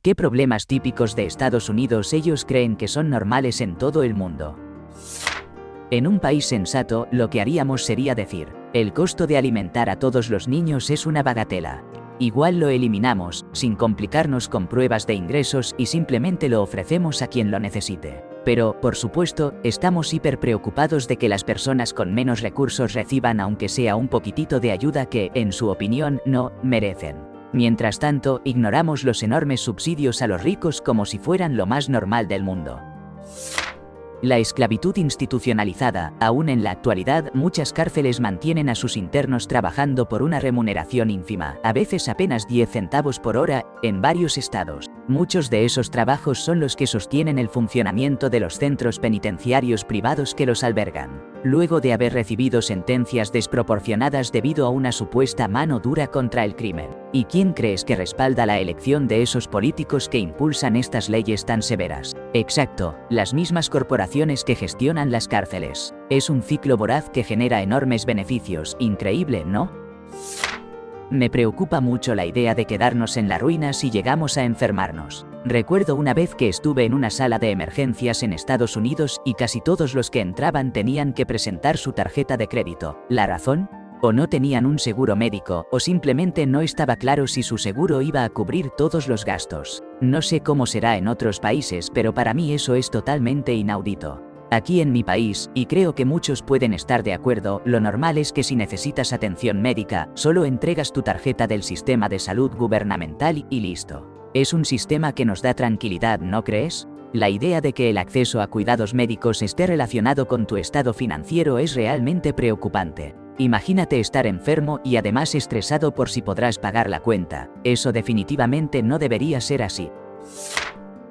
¿Qué problemas típicos de Estados Unidos ellos creen que son normales en todo el mundo? En un país sensato, lo que haríamos sería decir, el costo de alimentar a todos los niños es una bagatela. Igual lo eliminamos, sin complicarnos con pruebas de ingresos y simplemente lo ofrecemos a quien lo necesite. Pero, por supuesto, estamos hiper preocupados de que las personas con menos recursos reciban aunque sea un poquitito de ayuda que, en su opinión, no merecen. Mientras tanto, ignoramos los enormes subsidios a los ricos como si fueran lo más normal del mundo. La esclavitud institucionalizada. Aún en la actualidad, muchas cárceles mantienen a sus internos trabajando por una remuneración ínfima, a veces apenas 10 centavos por hora, en varios estados. Muchos de esos trabajos son los que sostienen el funcionamiento de los centros penitenciarios privados que los albergan, luego de haber recibido sentencias desproporcionadas debido a una supuesta mano dura contra el crimen. ¿Y quién crees que respalda la elección de esos políticos que impulsan estas leyes tan severas? Exacto, las mismas corporaciones que gestionan las cárceles. Es un ciclo voraz que genera enormes beneficios. Increíble, ¿no? Me preocupa mucho la idea de quedarnos en la ruina si llegamos a enfermarnos. Recuerdo una vez que estuve en una sala de emergencias en Estados Unidos y casi todos los que entraban tenían que presentar su tarjeta de crédito. ¿La razón? O no tenían un seguro médico, o simplemente no estaba claro si su seguro iba a cubrir todos los gastos. No sé cómo será en otros países, pero para mí eso es totalmente inaudito. Aquí en mi país, y creo que muchos pueden estar de acuerdo, lo normal es que si necesitas atención médica, solo entregas tu tarjeta del sistema de salud gubernamental y listo. Es un sistema que nos da tranquilidad, ¿no crees? La idea de que el acceso a cuidados médicos esté relacionado con tu estado financiero es realmente preocupante. Imagínate estar enfermo y además estresado por si podrás pagar la cuenta. Eso definitivamente no debería ser así.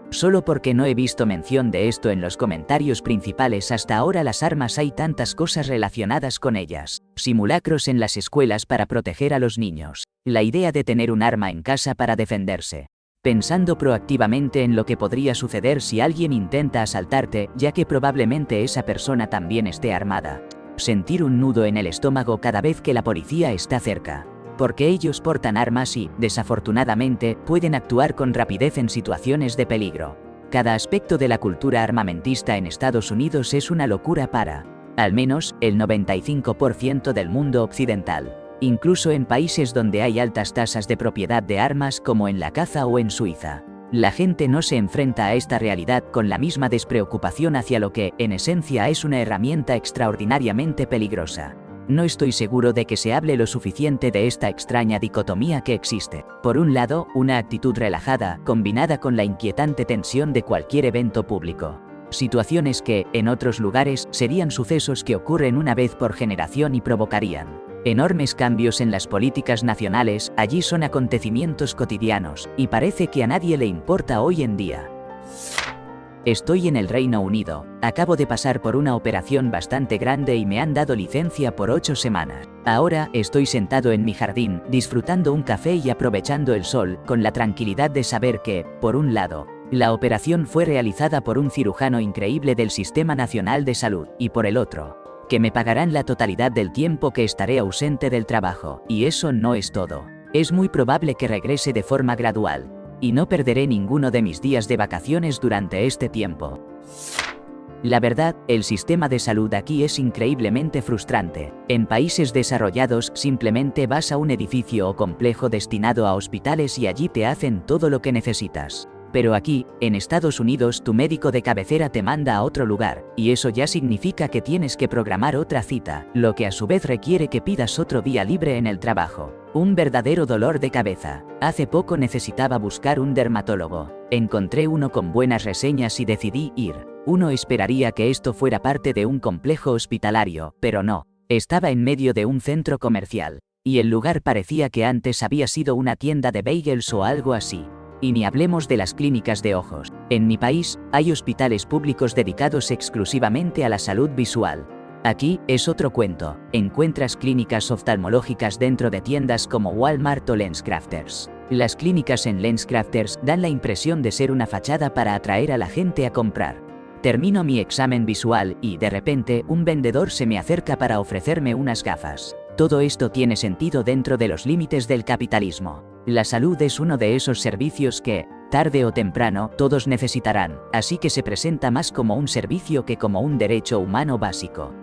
Solo porque no he visto mención de esto en los comentarios principales hasta ahora. Las armas, hay tantas cosas relacionadas con ellas. Simulacros en las escuelas para proteger a los niños. La idea de tener un arma en casa para defenderse. Pensando proactivamente en lo que podría suceder si alguien intenta asaltarte, ya que probablemente esa persona también esté armada. Sentir un nudo en el estómago cada vez que la policía está cerca. Porque ellos portan armas y, desafortunadamente, pueden actuar con rapidez en situaciones de peligro. Cada aspecto de la cultura armamentista en Estados Unidos es una locura para, al menos, el 95% del mundo occidental. Incluso en países donde hay altas tasas de propiedad de armas como en la caza o en Suiza. La gente no se enfrenta a esta realidad con la misma despreocupación hacia lo que, en esencia, es una herramienta extraordinariamente peligrosa. No estoy seguro de que se hable lo suficiente de esta extraña dicotomía que existe. Por un lado, una actitud relajada, combinada con la inquietante tensión de cualquier evento público. Situaciones que, en otros lugares, serían sucesos que ocurren una vez por generación y provocarían enormes cambios en las políticas nacionales. Allí son acontecimientos cotidianos, y parece que a nadie le importa hoy en día. Estoy en el Reino Unido, acabo de pasar por una operación bastante grande y me han dado licencia por 8 semanas. Ahora, estoy sentado en mi jardín, disfrutando un café y aprovechando el sol, con la tranquilidad de saber que, por un lado, la operación fue realizada por un cirujano increíble del Sistema Nacional de Salud, y por el otro, que me pagarán la totalidad del tiempo que estaré ausente del trabajo. Y eso no es todo. Es muy probable que regrese de forma gradual, y no perderé ninguno de mis días de vacaciones durante este tiempo. La verdad, el sistema de salud aquí es increíblemente frustrante. En países desarrollados, simplemente vas a un edificio o complejo destinado a hospitales y allí te hacen todo lo que necesitas. Pero aquí, en Estados Unidos, tu médico de cabecera te manda a otro lugar, y eso ya significa que tienes que programar otra cita, lo que a su vez requiere que pidas otro día libre en el trabajo. Un verdadero dolor de cabeza. Hace poco necesitaba buscar un dermatólogo. Encontré uno con buenas reseñas y decidí ir. Uno esperaría que esto fuera parte de un complejo hospitalario, pero no. Estaba en medio de un centro comercial, y el lugar parecía que antes había sido una tienda de bagels o algo así. Y ni hablemos de las clínicas de ojos. En mi país, hay hospitales públicos dedicados exclusivamente a la salud visual. Aquí, es otro cuento. Encuentras clínicas oftalmológicas dentro de tiendas como Walmart o LensCrafters. Las clínicas en LensCrafters dan la impresión de ser una fachada para atraer a la gente a comprar. Termino mi examen visual y, de repente, un vendedor se me acerca para ofrecerme unas gafas. Todo esto tiene sentido dentro de los límites del capitalismo. La salud es uno de esos servicios que, tarde o temprano, todos necesitarán, así que se presenta más como un servicio que como un derecho humano básico.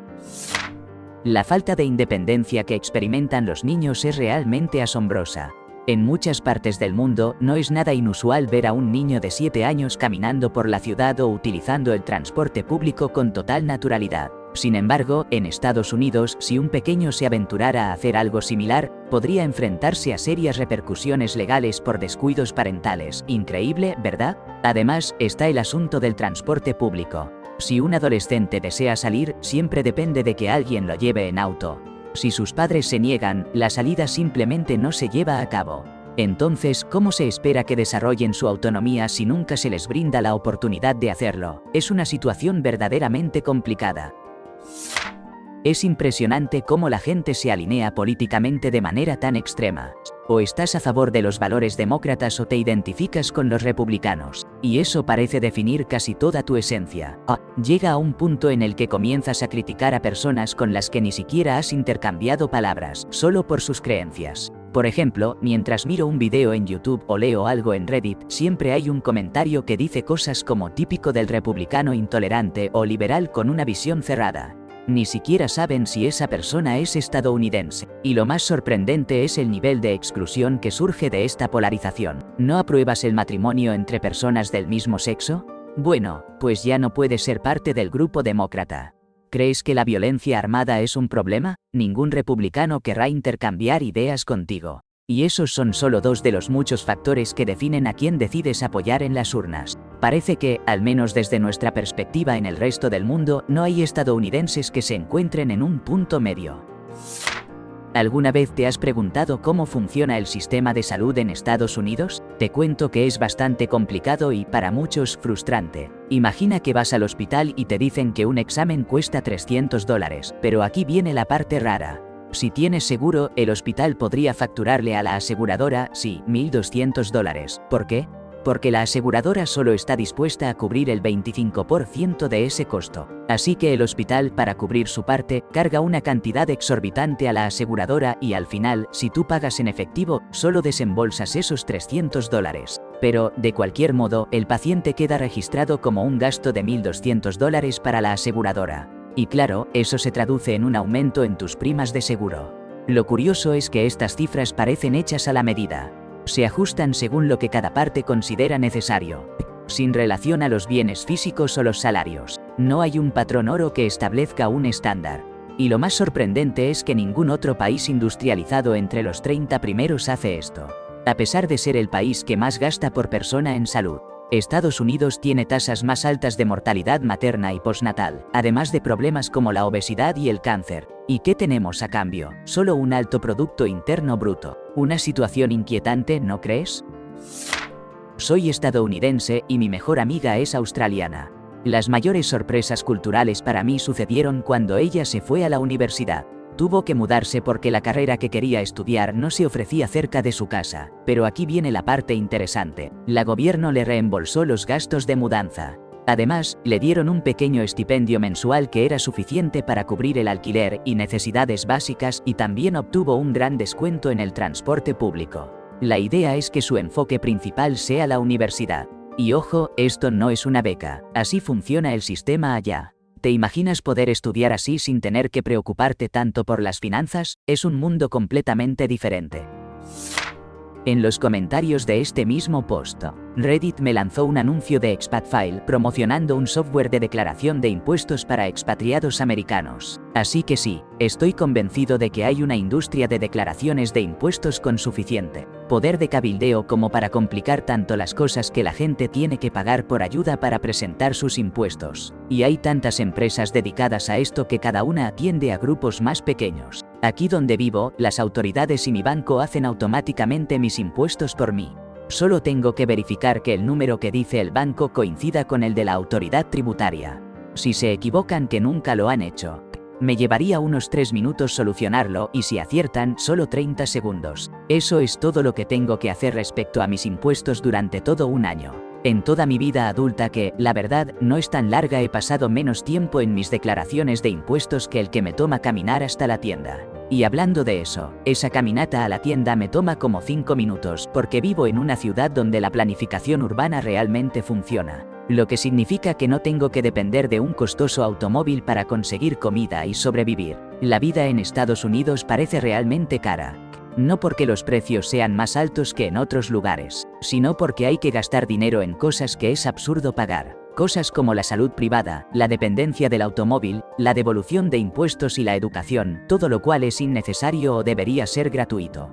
La falta de independencia que experimentan los niños es realmente asombrosa. En muchas partes del mundo no es nada inusual ver a un niño de 7 años caminando por la ciudad o utilizando el transporte público con total naturalidad. Sin embargo, en Estados Unidos, si un pequeño se aventurara a hacer algo similar, podría enfrentarse a serias repercusiones legales por descuidos parentales. Increíble, ¿verdad? Además, está el asunto del transporte público. Si un adolescente desea salir, siempre depende de que alguien lo lleve en auto. Si sus padres se niegan, la salida simplemente no se lleva a cabo. Entonces, ¿cómo se espera que desarrollen su autonomía si nunca se les brinda la oportunidad de hacerlo? Es una situación verdaderamente complicada. Es impresionante cómo la gente se alinea políticamente de manera tan extrema. O estás a favor de los valores demócratas o te identificas con los republicanos. Y eso parece definir casi toda tu esencia. Llega a un punto en el que comienzas a criticar a personas con las que ni siquiera has intercambiado palabras, solo por sus creencias. Por ejemplo, mientras miro un video en YouTube o leo algo en Reddit, siempre hay un comentario que dice cosas como típico del republicano intolerante o liberal con una visión cerrada. Ni siquiera saben si esa persona es estadounidense. Y lo más sorprendente es el nivel de exclusión que surge de esta polarización. ¿No apruebas el matrimonio entre personas del mismo sexo? Bueno, pues ya no puedes ser parte del grupo demócrata. ¿Crees que la violencia armada es un problema? Ningún republicano querrá intercambiar ideas contigo. Y esos son solo dos de los muchos factores que definen a quién decides apoyar en las urnas. Parece que, al menos desde nuestra perspectiva en el resto del mundo, no hay estadounidenses que se encuentren en un punto medio. ¿Alguna vez te has preguntado cómo funciona el sistema de salud en Estados Unidos? Te cuento que es bastante complicado y, para muchos, frustrante. Imagina que vas al hospital y te dicen que un examen cuesta $300, pero aquí viene la parte rara. Si tienes seguro, el hospital podría facturarle a la aseguradora, sí, $1,200. ¿Por qué? Porque la aseguradora solo está dispuesta a cubrir el 25% de ese costo. Así que el hospital, para cubrir su parte, carga una cantidad exorbitante a la aseguradora y al final, si tú pagas en efectivo, solo desembolsas esos $300. Pero, de cualquier modo, el paciente queda registrado como un gasto de $1,200 para la aseguradora. Y claro, eso se traduce en un aumento en tus primas de seguro. Lo curioso es que estas cifras parecen hechas a la medida. Se ajustan según lo que cada parte considera necesario, sin relación a los bienes físicos o los salarios. No hay un patrón oro que establezca un estándar. Y lo más sorprendente es que ningún otro país industrializado entre los 30 primeros hace esto. A pesar de ser el país que más gasta por persona en salud, Estados Unidos tiene tasas más altas de mortalidad materna y postnatal, además de problemas como la obesidad y el cáncer. ¿Y qué tenemos a cambio? Solo un alto Producto Interno Bruto. Una situación inquietante, ¿no crees? Soy estadounidense y mi mejor amiga es australiana. Las mayores sorpresas culturales para mí sucedieron cuando ella se fue a la universidad. Tuvo que mudarse porque la carrera que quería estudiar no se ofrecía cerca de su casa. Pero aquí viene la parte interesante. El gobierno le reembolsó los gastos de mudanza. Además, le dieron un pequeño estipendio mensual que era suficiente para cubrir el alquiler y necesidades básicas y también obtuvo un gran descuento en el transporte público. La idea es que su enfoque principal sea la universidad. Y ojo, esto no es una beca. Así funciona el sistema allá. ¿Te imaginas poder estudiar así sin tener que preocuparte tanto por las finanzas? Es un mundo completamente diferente. En los comentarios de este mismo post, Reddit me lanzó un anuncio de ExpatFile promocionando un software de declaración de impuestos para expatriados americanos. Así que sí, estoy convencido de que hay una industria de declaraciones de impuestos con suficiente poder de cabildeo como para complicar tanto las cosas que la gente tiene que pagar por ayuda para presentar sus impuestos. Y hay tantas empresas dedicadas a esto que cada una atiende a grupos más pequeños. Aquí donde vivo, las autoridades y mi banco hacen automáticamente mis impuestos por mí. Solo tengo que verificar que el número que dice el banco coincida con el de la autoridad tributaria. Si se equivocan, que nunca lo han hecho, me llevaría unos 3 minutos solucionarlo y si aciertan, solo 30 segundos. Eso es todo lo que tengo que hacer respecto a mis impuestos durante todo un año. En toda mi vida adulta que, la verdad, no es tan larga, he pasado menos tiempo en mis declaraciones de impuestos que el que me toma caminar hasta la tienda. Y hablando de eso, esa caminata a la tienda me toma como 5 minutos porque vivo en una ciudad donde la planificación urbana realmente funciona, lo que significa que no tengo que depender de un costoso automóvil para conseguir comida y sobrevivir. La vida en Estados Unidos parece realmente cara. No porque los precios sean más altos que en otros lugares, sino porque hay que gastar dinero en cosas que es absurdo pagar. Cosas como la salud privada, la dependencia del automóvil, la devolución de impuestos y la educación, todo lo cual es innecesario o debería ser gratuito.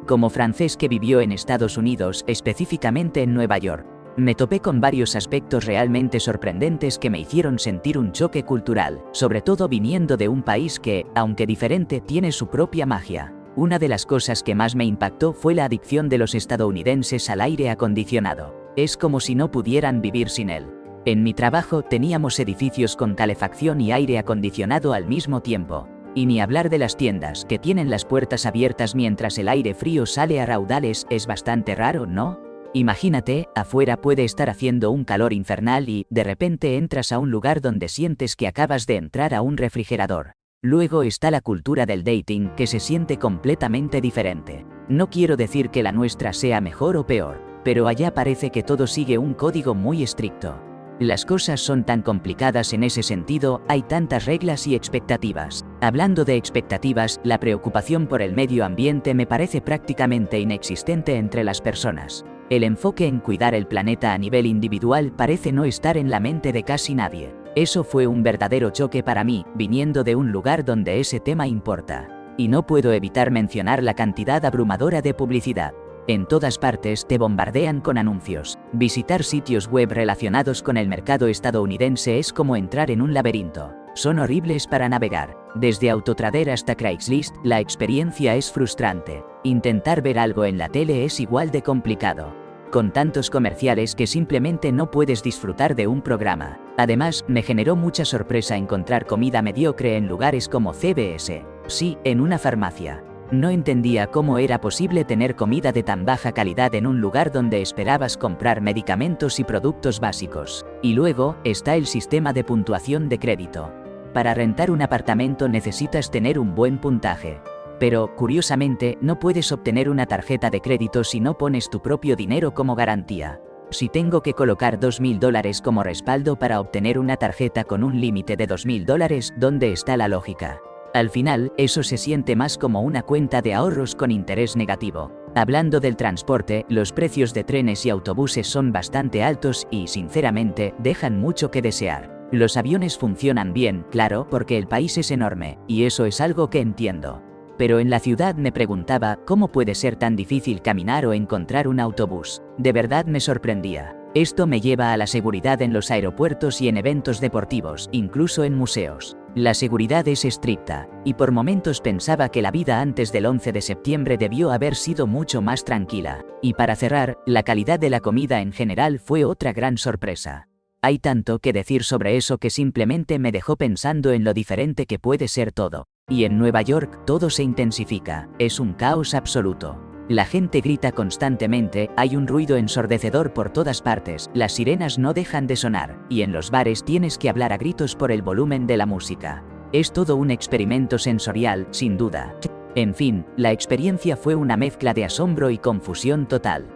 Como francés que vivió en Estados Unidos, específicamente en Nueva York, me topé con varios aspectos realmente sorprendentes que me hicieron sentir un choque cultural, sobre todo viniendo de un país que, aunque diferente, tiene su propia magia. Una de las cosas que más me impactó fue la adicción de los estadounidenses al aire acondicionado. Es como si no pudieran vivir sin él. En mi trabajo teníamos edificios con calefacción y aire acondicionado al mismo tiempo. Y ni hablar de las tiendas, que tienen las puertas abiertas mientras el aire frío sale a raudales. Es bastante raro, ¿no? Imagínate, afuera puede estar haciendo un calor infernal y, de repente entras a un lugar donde sientes que acabas de entrar a un refrigerador. Luego está la cultura del dating, que se siente completamente diferente. No quiero decir que la nuestra sea mejor o peor, pero allá parece que todo sigue un código muy estricto. Las cosas son tan complicadas en ese sentido, hay tantas reglas y expectativas. Hablando de expectativas, la preocupación por el medio ambiente me parece prácticamente inexistente entre las personas. El enfoque en cuidar el planeta a nivel individual parece no estar en la mente de casi nadie. Eso fue un verdadero choque para mí, viniendo de un lugar donde ese tema importa. Y no puedo evitar mencionar la cantidad abrumadora de publicidad. En todas partes te bombardean con anuncios. Visitar sitios web relacionados con el mercado estadounidense es como entrar en un laberinto. Son horribles para navegar. Desde Autotrader hasta Craigslist, la experiencia es frustrante. Intentar ver algo en la tele es igual de complicado. Con tantos comerciales que simplemente no puedes disfrutar de un programa. Además, me generó mucha sorpresa encontrar comida mediocre en lugares como CVS. Sí, en una farmacia. No entendía cómo era posible tener comida de tan baja calidad en un lugar donde esperabas comprar medicamentos y productos básicos. Y luego, está el sistema de puntuación de crédito. Para rentar un apartamento necesitas tener un buen puntaje. Pero, curiosamente, no puedes obtener una tarjeta de crédito si no pones tu propio dinero como garantía. Si tengo que colocar $2.000 como respaldo para obtener una tarjeta con un límite de $2.000, ¿dónde está la lógica? Al final, eso se siente más como una cuenta de ahorros con interés negativo. Hablando del transporte, los precios de trenes y autobuses son bastante altos y, sinceramente, dejan mucho que desear. Los aviones funcionan bien, claro, porque el país es enorme, y eso es algo que entiendo. Pero en la ciudad me preguntaba, ¿cómo puede ser tan difícil caminar o encontrar un autobús? De verdad me sorprendía. Esto me lleva a la seguridad en los aeropuertos y en eventos deportivos, incluso en museos. La seguridad es estricta, y por momentos pensaba que la vida antes del 11 de septiembre debió haber sido mucho más tranquila. Y para cerrar, la calidad de la comida en general fue otra gran sorpresa. Hay tanto que decir sobre eso que simplemente me dejó pensando en lo diferente que puede ser todo. Y en Nueva York, todo se intensifica, es un caos absoluto. La gente grita constantemente, hay un ruido ensordecedor por todas partes, las sirenas no dejan de sonar, y en los bares tienes que hablar a gritos por el volumen de la música. Es todo un experimento sensorial, sin duda. En fin, la experiencia fue una mezcla de asombro y confusión total.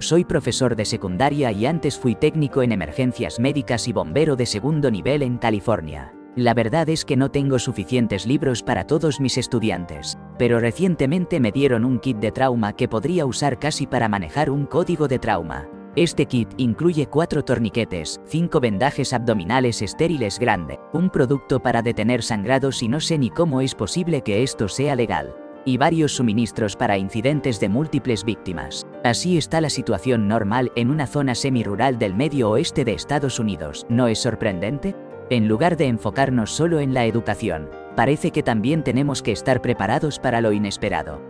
Soy profesor de secundaria y antes fui técnico en emergencias médicas y bombero de segundo nivel en California. La verdad es que no tengo suficientes libros para todos mis estudiantes, pero recientemente me dieron un kit de trauma que podría usar casi para manejar un código de trauma. Este kit incluye 4 torniquetes, 5 vendajes abdominales estériles grande, un producto para detener sangrados y no sé ni cómo es posible que esto sea legal, y varios suministros para incidentes de múltiples víctimas. Así está la situación normal en una zona semirural del medio oeste de Estados Unidos, ¿no es sorprendente? En lugar de enfocarnos solo en la educación, parece que también tenemos que estar preparados para lo inesperado.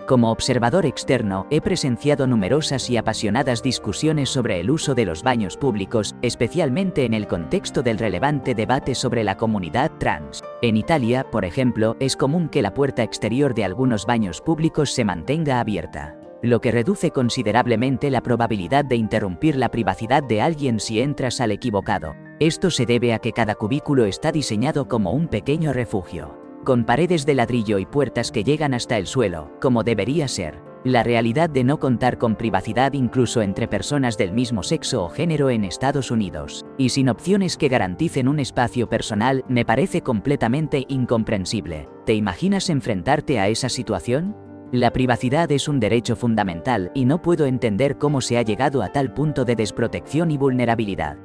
Como observador externo, he presenciado numerosas y apasionadas discusiones sobre el uso de los baños públicos, especialmente en el contexto del relevante debate sobre la comunidad trans. En Italia, por ejemplo, es común que la puerta exterior de algunos baños públicos se mantenga abierta, lo que reduce considerablemente la probabilidad de interrumpir la privacidad de alguien si entras al equivocado. Esto se debe a que cada cubículo está diseñado como un pequeño refugio, con paredes de ladrillo y puertas que llegan hasta el suelo, como debería ser. La realidad de no contar con privacidad incluso entre personas del mismo sexo o género en Estados Unidos, y sin opciones que garanticen un espacio personal, me parece completamente incomprensible. ¿Te imaginas enfrentarte a esa situación? La privacidad es un derecho fundamental y no puedo entender cómo se ha llegado a tal punto de desprotección y vulnerabilidad.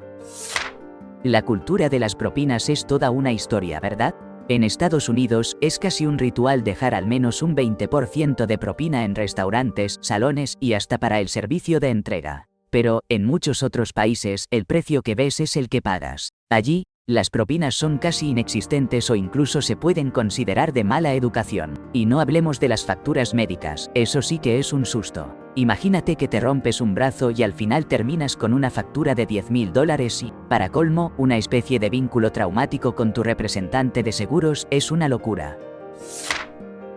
La cultura de las propinas es toda una historia, ¿verdad? En Estados Unidos, es casi un ritual dejar al menos un 20% de propina en restaurantes, salones y hasta para el servicio de entrega. Pero, en muchos otros países, el precio que ves es el que pagas. Allí, las propinas son casi inexistentes o incluso se pueden considerar de mala educación. Y no hablemos de las facturas médicas, eso sí que es un susto. Imagínate que te rompes un brazo y al final terminas con una factura de $10.000 y, para colmo, una especie de vínculo traumático con tu representante de seguros. Es una locura.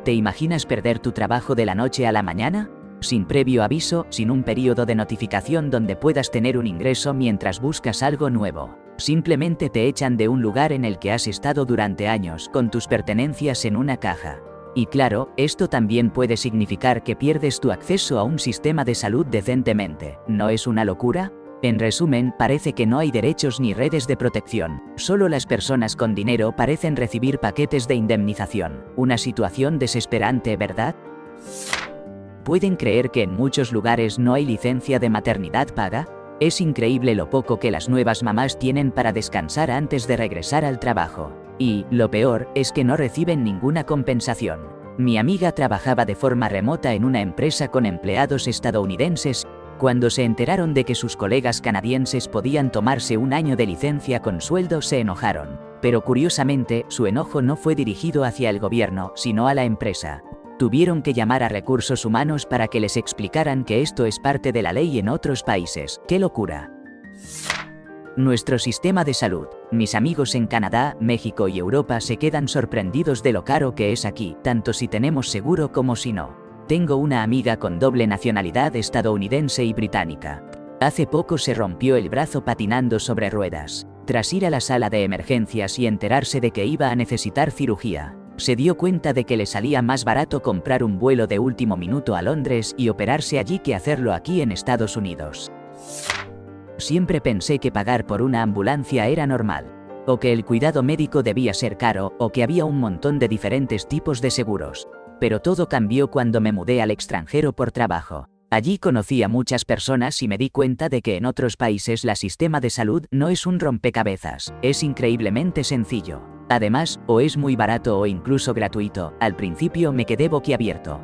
¿Te imaginas perder tu trabajo de la noche a la mañana? Sin previo aviso, sin un periodo de notificación donde puedas tener un ingreso mientras buscas algo nuevo. Simplemente te echan de un lugar en el que has estado durante años, con tus pertenencias en una caja. Y claro, esto también puede significar que pierdes tu acceso a un sistema de salud decentemente. ¿No es una locura? En resumen, parece que no hay derechos ni redes de protección. Solo las personas con dinero parecen recibir paquetes de indemnización. Una situación desesperante, ¿verdad? ¿Pueden creer que en muchos lugares no hay licencia de maternidad paga? Es increíble lo poco que las nuevas mamás tienen para descansar antes de regresar al trabajo. Y, lo peor, es que no reciben ninguna compensación. Mi amiga trabajaba de forma remota en una empresa con empleados estadounidenses. Cuando se enteraron de que sus colegas canadienses podían tomarse un año de licencia con sueldo, se enojaron. Pero curiosamente, su enojo no fue dirigido hacia el gobierno, sino a la empresa. Tuvieron que llamar a recursos humanos para que les explicaran que esto es parte de la ley en otros países. ¡Qué locura! Nuestro sistema de salud. Mis amigos en Canadá, México y Europa se quedan sorprendidos de lo caro que es aquí, tanto si tenemos seguro como si no. Tengo una amiga con doble nacionalidad estadounidense y británica. Hace poco se rompió el brazo patinando sobre ruedas. Tras ir a la sala de emergencias y enterarse de que iba a necesitar cirugía, se dio cuenta de que le salía más barato comprar un vuelo de último minuto a Londres y operarse allí que hacerlo aquí en Estados Unidos. Siempre pensé que pagar por una ambulancia era normal, o que el cuidado médico debía ser caro, o que había un montón de diferentes tipos de seguros. Pero todo cambió cuando me mudé al extranjero por trabajo. Allí conocí a muchas personas y me di cuenta de que en otros países el sistema de salud no es un rompecabezas, es increíblemente sencillo. Además, o es muy barato o incluso gratuito. Al principio me quedé boquiabierto.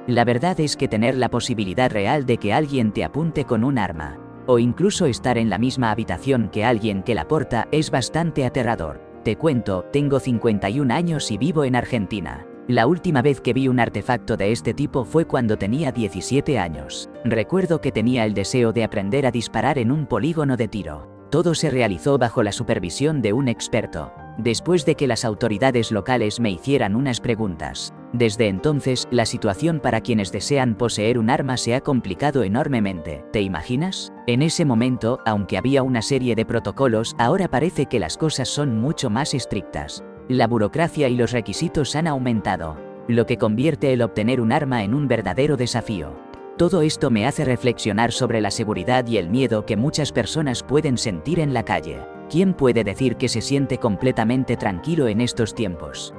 La verdad es que tener la posibilidad real de que alguien te apunte con un arma, o incluso estar en la misma habitación que alguien que la porta, es bastante aterrador. Te cuento, tengo 51 años y vivo en Argentina. La última vez que vi un artefacto de este tipo fue cuando tenía 17 años. Recuerdo que tenía el deseo de aprender a disparar en un polígono de tiro. Todo se realizó bajo la supervisión de un experto, después de que las autoridades locales me hicieran unas preguntas. Desde entonces, la situación para quienes desean poseer un arma se ha complicado enormemente. ¿Te imaginas? En ese momento, aunque había una serie de protocolos, ahora parece que las cosas son mucho más estrictas. La burocracia y los requisitos han aumentado, lo que convierte el obtener un arma en un verdadero desafío. Todo esto me hace reflexionar sobre la seguridad y el miedo que muchas personas pueden sentir en la calle. ¿Quién puede decir que se siente completamente tranquilo en estos tiempos?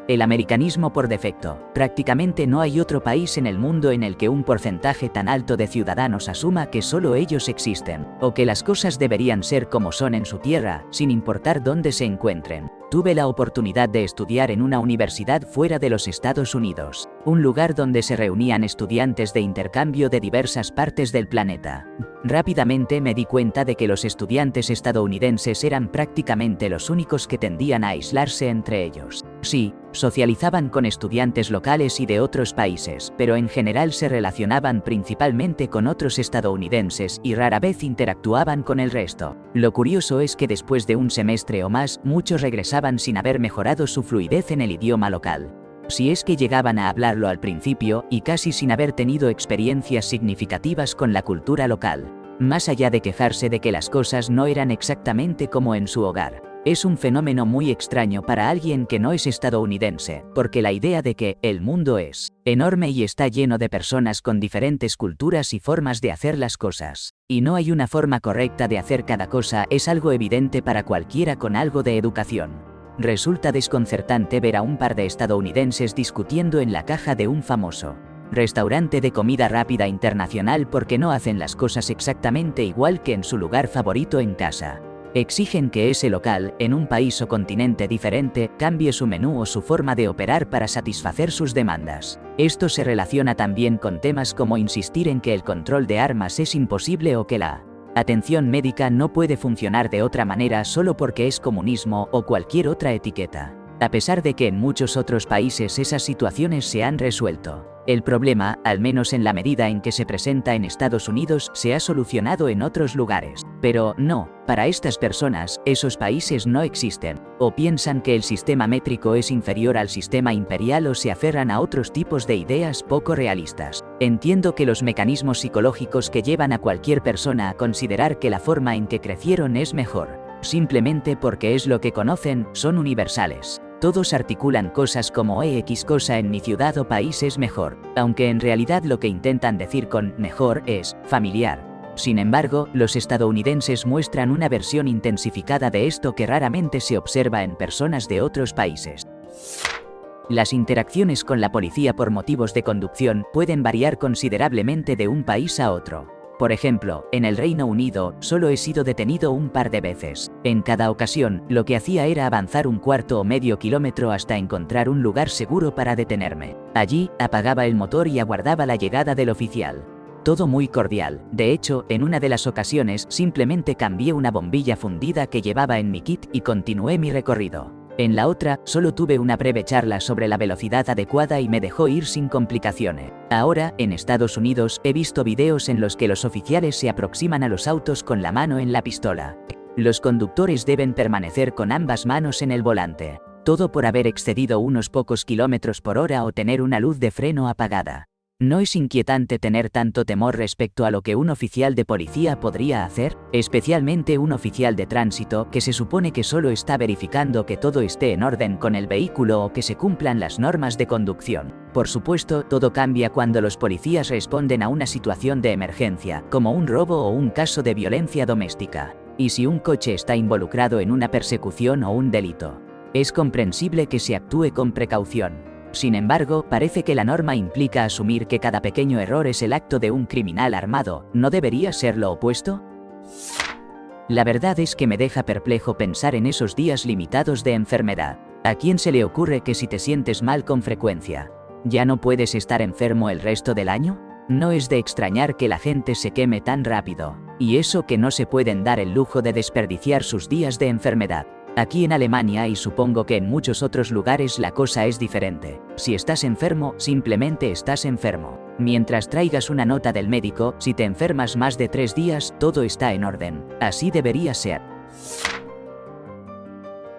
El americanismo por defecto. Prácticamente no hay otro país en el mundo en el que un porcentaje tan alto de ciudadanos asuma que solo ellos existen, o que las cosas deberían ser como son en su tierra, sin importar dónde se encuentren. Tuve la oportunidad de estudiar en una universidad fuera de los Estados Unidos, un lugar donde se reunían estudiantes de intercambio de diversas partes del planeta. Rápidamente me di cuenta de que los estudiantes estadounidenses eran prácticamente los únicos que tendían a aislarse entre ellos. Sí, socializaban con estudiantes locales y de otros países, pero en general se relacionaban principalmente con otros estadounidenses y rara vez interactuaban con el resto. Lo curioso es que después de un semestre o más, muchos regresaban sin haber mejorado su fluidez en el idioma local, si es que llegaban a hablarlo al principio, y casi sin haber tenido experiencias significativas con la cultura local. más allá de quejarse de que las cosas no eran exactamente como en su hogar. Es un fenómeno muy extraño para alguien que no es estadounidense, porque la idea de que el mundo es enorme y está lleno de personas con diferentes culturas y formas de hacer las cosas, y no hay una forma correcta de hacer cada cosa, es algo evidente para cualquiera con algo de educación. Resulta desconcertante ver a un par de estadounidenses discutiendo en la caja de un famoso restaurante de comida rápida internacional porque no hacen las cosas exactamente igual que en su lugar favorito en casa. Exigen que ese local, en un país o continente diferente, cambie su menú o su forma de operar para satisfacer sus demandas. Esto se relaciona también con temas como insistir en que el control de armas es imposible o que la atención médica no puede funcionar de otra manera solo porque es comunismo o cualquier otra etiqueta. A pesar de que en muchos otros países esas situaciones se han resuelto, el problema, al menos en la medida en que se presenta en Estados Unidos, se ha solucionado en otros lugares. Pero no, para estas personas, esos países no existen, o piensan que el sistema métrico es inferior al sistema imperial o se aferran a otros tipos de ideas poco realistas. Entiendo que los mecanismos psicológicos que llevan a cualquier persona a considerar que la forma en que crecieron es mejor, simplemente porque es lo que conocen, son universales. Todos articulan cosas como X cosa en mi ciudad o país es mejor, aunque en realidad lo que intentan decir con mejor es familiar. Sin embargo, los estadounidenses muestran una versión intensificada de esto que raramente se observa en personas de otros países. Las interacciones con la policía por motivos de conducción pueden variar considerablemente de un país a otro. Por ejemplo, en el Reino Unido, solo he sido detenido un par de veces. En cada ocasión, lo que hacía era avanzar un cuarto o medio kilómetro hasta encontrar un lugar seguro para detenerme. Allí, apagaba el motor y aguardaba la llegada del oficial. Todo muy cordial. De hecho, en una de las ocasiones, simplemente cambié una bombilla fundida que llevaba en mi kit y continué mi recorrido. En la otra, solo tuve una breve charla sobre la velocidad adecuada y me dejó ir sin complicaciones. Ahora, en Estados Unidos, he visto videos en los que los oficiales se aproximan a los autos con la mano en la pistola. Los conductores deben permanecer con ambas manos en el volante. Todo por haber excedido unos pocos kilómetros por hora o tener una luz de freno apagada. ¿No es inquietante tener tanto temor respecto a lo que un oficial de policía podría hacer? Especialmente un oficial de tránsito que se supone que solo está verificando que todo esté en orden con el vehículo o que se cumplan las normas de conducción. Por supuesto, todo cambia cuando los policías responden a una situación de emergencia, como un robo o un caso de violencia doméstica. Y si un coche está involucrado en una persecución o un delito, es comprensible que se actúe con precaución. Sin embargo, parece que la norma implica asumir que cada pequeño error es el acto de un criminal armado. ¿No debería ser lo opuesto? La verdad es que me deja perplejo pensar en esos días limitados de enfermedad. ¿A quién se le ocurre que si te sientes mal con frecuencia, ya no puedes estar enfermo el resto del año? No es de extrañar que la gente se queme tan rápido. Y eso que no se pueden dar el lujo de desperdiciar sus días de enfermedad. Aquí en Alemania y supongo que en muchos otros lugares la cosa es diferente. Si estás enfermo, simplemente estás enfermo. Mientras traigas una nota del médico, si te enfermas más de 3 días, todo está en orden. Así debería ser.